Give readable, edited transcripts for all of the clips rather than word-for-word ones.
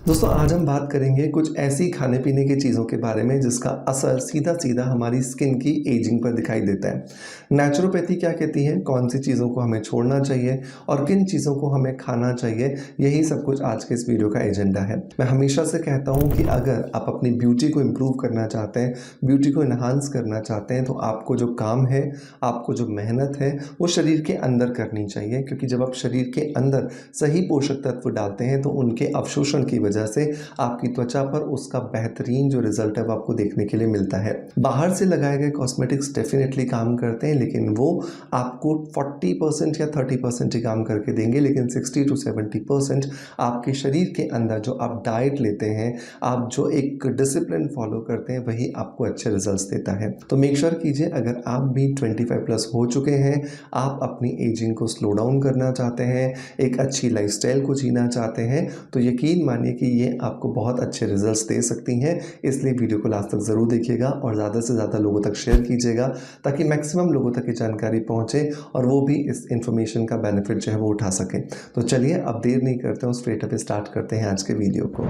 दोस्तों आज हम बात करेंगे कुछ ऐसी खाने पीने की चीज़ों के बारे में जिसका असर सीधा सीधा हमारी स्किन की एजिंग पर दिखाई देता है। नेचुरोपैथी क्या कहती है, कौन सी चीज़ों को हमें छोड़ना चाहिए और किन चीज़ों को हमें खाना चाहिए, यही सब कुछ आज के इस वीडियो का एजेंडा है। मैं हमेशा से कहता हूँ कि अगर आप अपनी ब्यूटी को इम्प्रूव करना चाहते हैं, ब्यूटी को इन्हांस करना चाहते हैं, तो आपको जो काम है, आपको जो मेहनत है, वो शरीर के अंदर करनी चाहिए, क्योंकि जब आप शरीर के अंदर सही पोषक तत्व डालते हैं तो उनके अवशोषण की वजह से आपकी त्वचा पर उसका बेहतरीन जो रिजल्ट है वो आपको देखने के लिए मिलता है। बाहर से लगाए गए कॉस्मेटिक्स डेफिनेटली काम करते हैं, लेकिन वो आपको 40% या 30% ही काम करके देंगे, लेकिन 60 to 70% आपके शरीर के अंदर जो आप डाइट लेते हैं, आप जो एक डिसिप्लिन फॉलो करते हैं, वही आपको अच्छे रिजल्ट्स देता है। तो मेक श्योर कीजिए, अगर आप भी 25 प्लस हो चुके हैं, आप अपनी एजिंग को स्लो डाउन करना चाहते हैं, एक अच्छी लाइफस्टाइल को जीना चाहते हैं, तो यकीन मानिए कि ये आपको बहुत अच्छे रिजल्ट्स दे सकती हैं। इसलिए वीडियो को लास्ट तक ज़रूर देखिएगा और ज़्यादा से ज़्यादा लोगों तक शेयर कीजिएगा, ताकि मैक्सिमम लोगों तक ये जानकारी पहुंचे और वो भी इस इन्फॉर्मेशन का बेनिफिट जो है वो उठा सकें। तो चलिए अब देर नहीं करते हैं, स्ट्रेट अप स्टार्ट करते हैं आज के वीडियो को।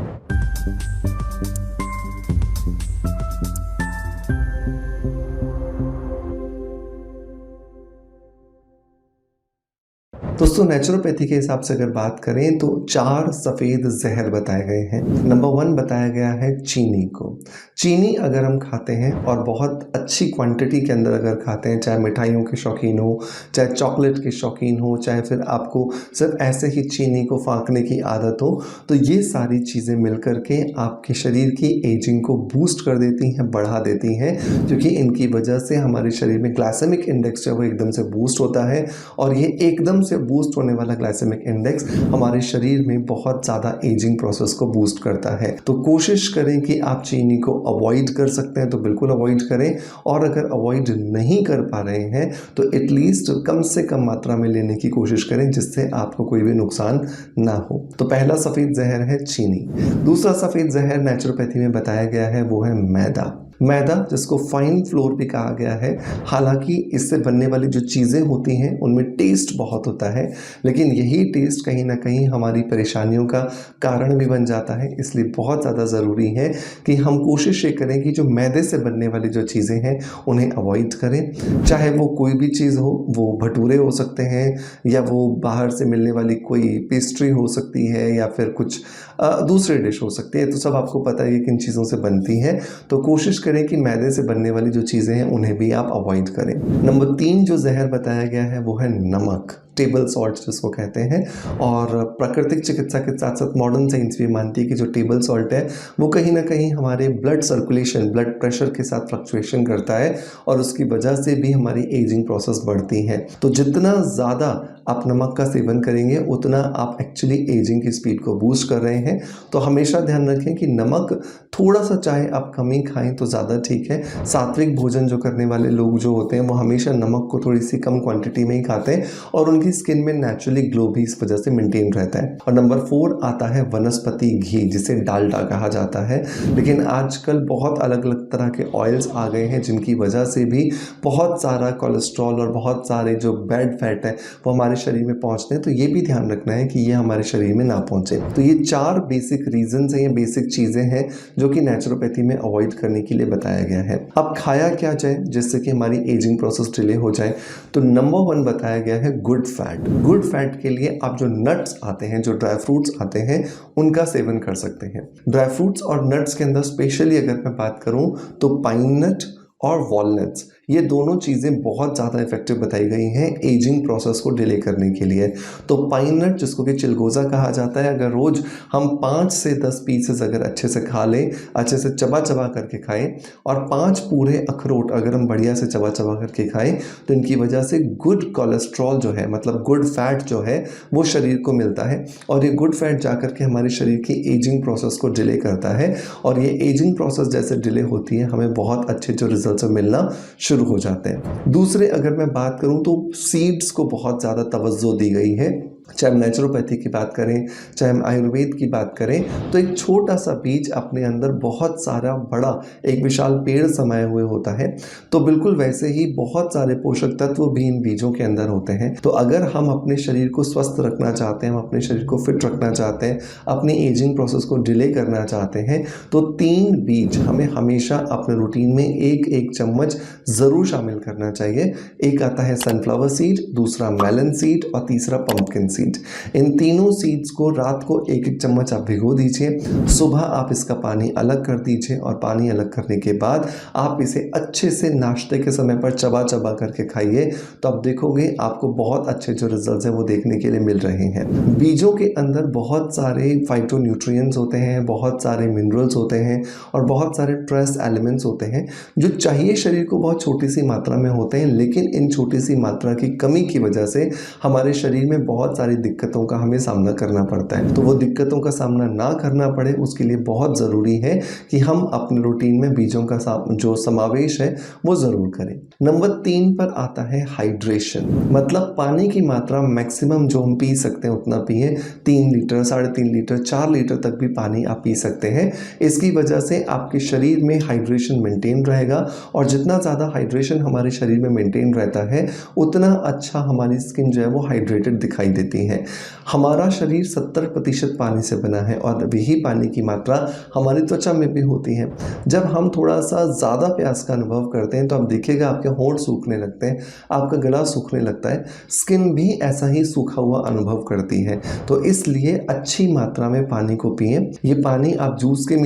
दोस्तों नेचुरोपैथी के हिसाब से अगर बात करें तो 4 सफ़ेद जहर बताए गए हैं। नंबर 1 बताया गया है चीनी को। चीनी अगर हम खाते हैं और बहुत अच्छी क्वांटिटी के अंदर अगर खाते हैं, चाहे मिठाइयों के शौकीन हो, चाहे चॉकलेट के शौकीन हो, चाहे फिर आपको सिर्फ ऐसे ही चीनी को फाँकने की आदत हो, तो ये सारी चीज़ें मिलकर के आपके शरीर की एजिंग को बूस्ट कर देती हैं, बढ़ा देती हैं, क्योंकि इनकी वजह से हमारे शरीर में ग्लाइसेमिक इंडेक्स जो है वो एकदम से बूस्ट होता है। और ये एकदम से बूस्ट होने वाला ग्लाइसेमिक इंडेक्स हमारे शरीर में बहुत ज़्यादा एजिंग प्रोसेस को बूस्ट करता है। तो कोशिश करें कि आप चीनी को अवॉइड कर सकते हैं तो बिल्कुल अवॉइड करें, और अगर अवॉइड नहीं कर पा रहे हैं तो एटलीस्ट कम से कम मात्रा में लेने की कोशिश करें, जिससे आपको कोई भी नुकसान ना हो। तो पहला सफ़ेद जहर है चीनी। दूसरा सफ़ेद जहर नेचुरोपैथी में बताया गया है वो है मैदा। मैदा, जिसको फाइन फ्लोर भी कहा गया है। हालांकि इससे बनने वाली जो चीज़ें होती हैं उनमें टेस्ट बहुत होता है, लेकिन यही टेस्ट कहीं ना कहीं हमारी परेशानियों का कारण भी बन जाता है। इसलिए बहुत ज़्यादा ज़रूरी है कि हम कोशिश ये करें कि जो मैदे से बनने वाली जो चीज़ें हैं उन्हें अवॉइड करें। चाहे वो कोई भी चीज़ हो, वो भटूरे हो सकते हैं, या वो बाहर से मिलने वाली कोई पेस्ट्री हो सकती है, या फिर कुछ दूसरी डिश हो सकती है। तो सब आपको पता है कि किन चीज़ों से बनती हैं। तो कोशिश करें कि मैदे से बनने वाली जो चीज़ें हैं उन्हें भी आप अवॉइड करें। नंबर 3 जो जहर बताया गया है वो है नमक, टेबल सॉल्ट जिसको कहते हैं। और प्राकृतिक चिकित्सा के साथ साथ मॉडर्न साइंस भी मानती है कि जो टेबल सॉल्ट है वो कहीं ना कहीं हमारे ब्लड सर्कुलेशन, ब्लड प्रेशर के साथ फ्लक्चुएशन करता है, और उसकी वजह से भी हमारी एजिंग प्रोसेस बढ़ती है। तो जितना ज़्यादा आप नमक का सेवन करेंगे उतना आप एक्चुअली एजिंग की स्पीड को बूस्ट कर रहे हैं। तो हमेशा ध्यान रखें कि नमक थोड़ा सा चाहे आप कम ही खाएं तो ज़्यादा ठीक है। सात्विक भोजन जो करने वाले लोग जो होते हैं वो हमेशा नमक को थोड़ी सी कम क्वांटिटी में ही खाते हैं, और उनकी स्किन में नेचुरली ग्लो भी इस वजह से मेंटेन रहता है। और नंबर 4 आता है वनस्पति घी, जिसे डालडा कहा जाता है। लेकिन आजकल बहुत अलग अलग तरह के ऑयल्स आ गए हैं जिनकी वजह से भी बहुत सारा कोलेस्ट्रॉल और बहुत सारे जो बैड फैट है वो हमारे शरीर में पहुंचते हैं। तो ये भी ध्यान रखना है कि ये हमारे शरीर में ना पहुंचे। तो ये 4 बेसिक रीजंस हैं, ये बेसिक चीज़ें हैं जो कि नेचुरोपैथी में अवॉइड करने के लिए बताया गया है। अब खाया क्या जाए जिससे कि हमारी एजिंग प्रोसेस डिले हो जाए, तो नंबर 1 बताया गया है गुड फैट। गुड फैट के लिए आप जो नट्स आते हैं, जो ड्राई फ्रूट्स आते हैं, उनका सेवन कर सकते हैं। ड्राई फ्रूट्स और नट्स के अंदर स्पेशली अगर मैं बात करूं तो पाइन नट और वॉलनट्स, ये दोनों चीज़ें बहुत ज़्यादा इफेक्टिव बताई गई हैं एजिंग प्रोसेस को डिले करने के लिए। तो पाइन नट, जिसको कि चिलगोज़ा कहा जाता है, अगर रोज़ हम 5 से 10 पीसेस अगर अच्छे से खा लें, अच्छे से चबा चबा करके खाएं, और 5 पूरे अखरोट अगर हम बढ़िया से चबा चबा करके खाएं, तो इनकी वजह से गुड कोलेस्ट्रॉल जो है, मतलब गुड फैट जो है, वो शरीर को मिलता है, और ये गुड फैट जा करके हमारे शरीर की एजिंग प्रोसेस को डिले करता है। और ये एजिंग प्रोसेस जैसे डिले होती है, हमें बहुत अच्छे जो रिजल्ट मिलना शुरू हो जाते हैं। दूसरे अगर मैं बात करूं तो सीड्स को बहुत ज़्यादा तवज्जो दी गई है। चाहे हम नेचुरोपैथी की बात करें, चाहे हम आयुर्वेद की बात करें, तो एक छोटा सा बीज अपने अंदर बहुत सारा बड़ा एक विशाल पेड़ समाये हुए होता है। तो बिल्कुल वैसे ही बहुत सारे पोषक तत्व भी इन बीजों के अंदर होते हैं। तो अगर हम अपने शरीर को स्वस्थ रखना चाहते हैं, हम अपने शरीर को फिट रखना चाहते हैं, अपनी एजिंग प्रोसेस को डिले करना चाहते हैं, तो 3 बीज हमें हमेशा अपने रूटीन में एक चम्मच ज़रूर शामिल करना चाहिए। एक आता है सनफ्लावर सीड, दूसरा मेलन सीड और तीसरा पंपकिन सीड। इन तीनों सीड्स को रात को एक चम्मच आप भिगो दीजिए, सुबह आप इसका पानी अलग कर दीजिए और पानी अलग करने के बाद आप इसे अच्छे से नाश्ते के समय पर चबा चबा करके खाइए, तो आप देखोगे आपको बहुत अच्छे जो रिजल्ट्स हैं वो देखने के लिए मिल रहे हैं। बीजों के अंदर बहुत सारे फाइटोन्यूट्रिएंट्स होते हैं, बहुत सारे मिनरल्स होते हैं और बहुत सारे ट्रेस एलिमेंट्स होते हैं जो चाहिए शरीर को बहुत छोटी सी मात्रा में होते हैं, लेकिन इन छोटी सी मात्रा की कमी की वजह से हमारे शरीर में बहुत सारी दिक्कतों का हमें सामना करना पड़ता है। तो वो दिक्कतों का सामना ना करना पड़े उसके लिए बहुत ज़रूरी है कि हम अपने रूटीन में बीजों का जो समावेश है वो ज़रूर करें। नंबर 3 पर आता है हाइड्रेशन, मतलब पानी की मात्रा मैक्सिमम जो हम पी सकते हैं उतना पिए। 3 लीटर, 3.5 लीटर, 4 लीटर तक भी पानी आप पी सकते हैं। इसकी वजह से आपके शरीर में हाइड्रेशन मेंटेन रहेगा और जितना ज़्यादा हाइड्रेशन हमारे शरीर में मेंटेन रहता है उतना अच्छा हमारी स्किन जो है वो हाइड्रेटेड दिखाई देती है। हमारा शरीर 70% पानी से बना है और यही पानी की मात्रा हमारी त्वचा में भी होती है। जब हम थोड़ा सा ज़्यादा प्यास का अनुभव करते हैं तो आप देखिएगा आपके होंठ सूखने लगते हैं, आपका गला सूखने लगता है, स्किन भी ऐसा ही सूखा हुआ अनुभव करती है। तो इसलिए अच्छी मात्रा में पानी को पिएं। ये पानी आप जूस के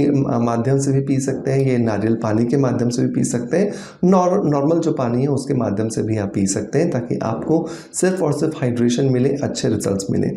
माध्यम से भी पी सकते हैं, ये नारियल पानी के माध्यम से भी पी सकते हैं, नॉर्मल जो पानी है उसके माध्यम से भी आप पी सकते हैं, ताकि आपको सिर्फ और सिर्फ हाइड्रेशन मिले, अच्छे रिजल्ट्स मिले।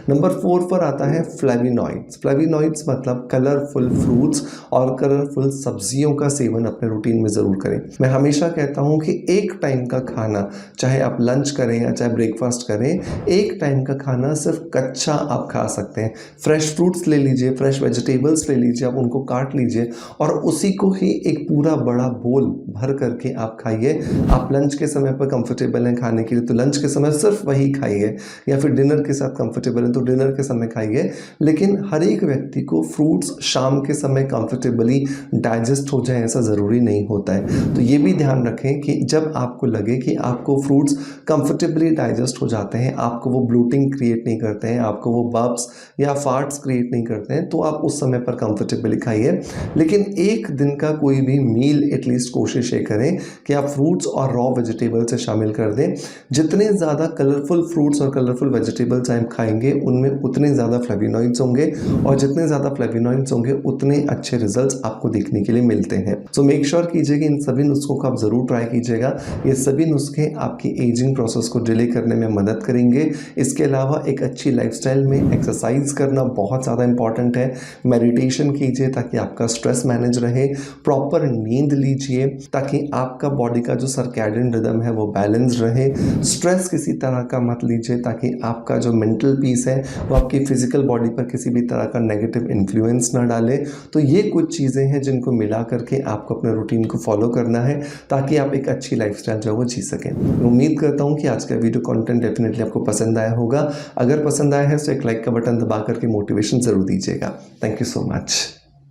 नंबर 4 पर आता है फ्लेविनॉइड्स। फ्लेविनॉइड्स मतलब कलरफुल फ्रूट्स और कलरफुल सब्जियों का सेवन अपने रूटीन में ज़रूर करें। मैं हमेशा कहता हूँ कि एक टाइम का खाना, चाहे आप लंच करें या चाहे ब्रेकफास्ट करें, एक टाइम का खाना सिर्फ कच्चा आप खा सकते हैं। फ्रेश फ्रूट्स ले लीजिए, फ्रेश वेजिटेबल्स ले लीजिए, आप उनको काट लीजिए और उसी को ही एक पूरा बड़ा बोल भर करके आप खाइए। आप लंच के समय पर कंफर्टेबल हैं खाने के लिए तो लंच के समय सिर्फ वही खाइए, या फिर डिनर के साथ कंफर्टेबल है तो डिनर के समय खाइए। लेकिन हर एक व्यक्ति को फ्रूट्स शाम के समय कंफर्टेबली डाइजेस्ट हो जाए ऐसा ज़रूरी नहीं होता है। तो ये भी ध्यान रखें कि जब आपको लगे कि आपको फ्रूट्स कंफर्टेबली डाइजेस्ट हो जाते हैं, आपको वो ब्लोटिंग क्रिएट नहीं करते हैं, आपको वो बब्स या फार्ट्स क्रिएट नहीं करते हैं, तो आप उस समय पर कंफर्टेबली खाइए। लेकिन एक दिन का कोई भी मील एटलीस्ट कोशिश ये करें कि आप फ्रूट्स और रॉ वेजिटेबल से शामिल कर दें। जितने ज़्यादा कलरफुल फ्रूट्स और कलरफुल वेजिटेबल्स आप खाएंगे उनमें उतने ज़्यादा फ्लेविनॉइड्स होंगे और जितने ज़्यादा फ्लेविनॉइड्स होंगे उतने अच्छे रिजल्ट्स आपको देखने के लिए मिलते हैं। सो मेक श्योर कीजिए कि इन सभी नुस्खों को आप ज़रूर ट्राई कीजिएगा। ये सभी नुस्खे आपकी एजिंग प्रोसेस को डिले करने में मदद करेंगे। इसके अलावा एक अच्छी लाइफस्टाइल में एक्सरसाइज करना बहुत ज़्यादा इंपॉर्टेंट है। मेडिटेशन कीजिए ताकि आपका स्ट्रेस मैनेज रहे। प्रॉपर नींद लीजिए ताकि आपका बॉडी का जो सर्कैडियन रिदम है वो बैलेंस रहे। स्ट्रेस किसी तरह का मत लीजिए ताकि आपका जो मेंटल पीस है वो आपकी फिजिकल बॉडी पर किसी भी तरह का नेगेटिव इन्फ्लुएंस ना डाले। तो ये कुछ चीज़ें हैं जिनको मिला करके आपको अपने रूटीन को फॉलो करना है ताकि आप एक अच्छी लाइफस्टाइल जो है वो जी सकें। उम्मीद करता हूँ कि आज का वीडियो कंटेंट डेफिनेटली आपको पसंद आया होगा। अगर पसंद आया है तो एक लाइक का बटन दबा करके मोटिवेशन ज़रूर दीजिएगा। Thank you so much.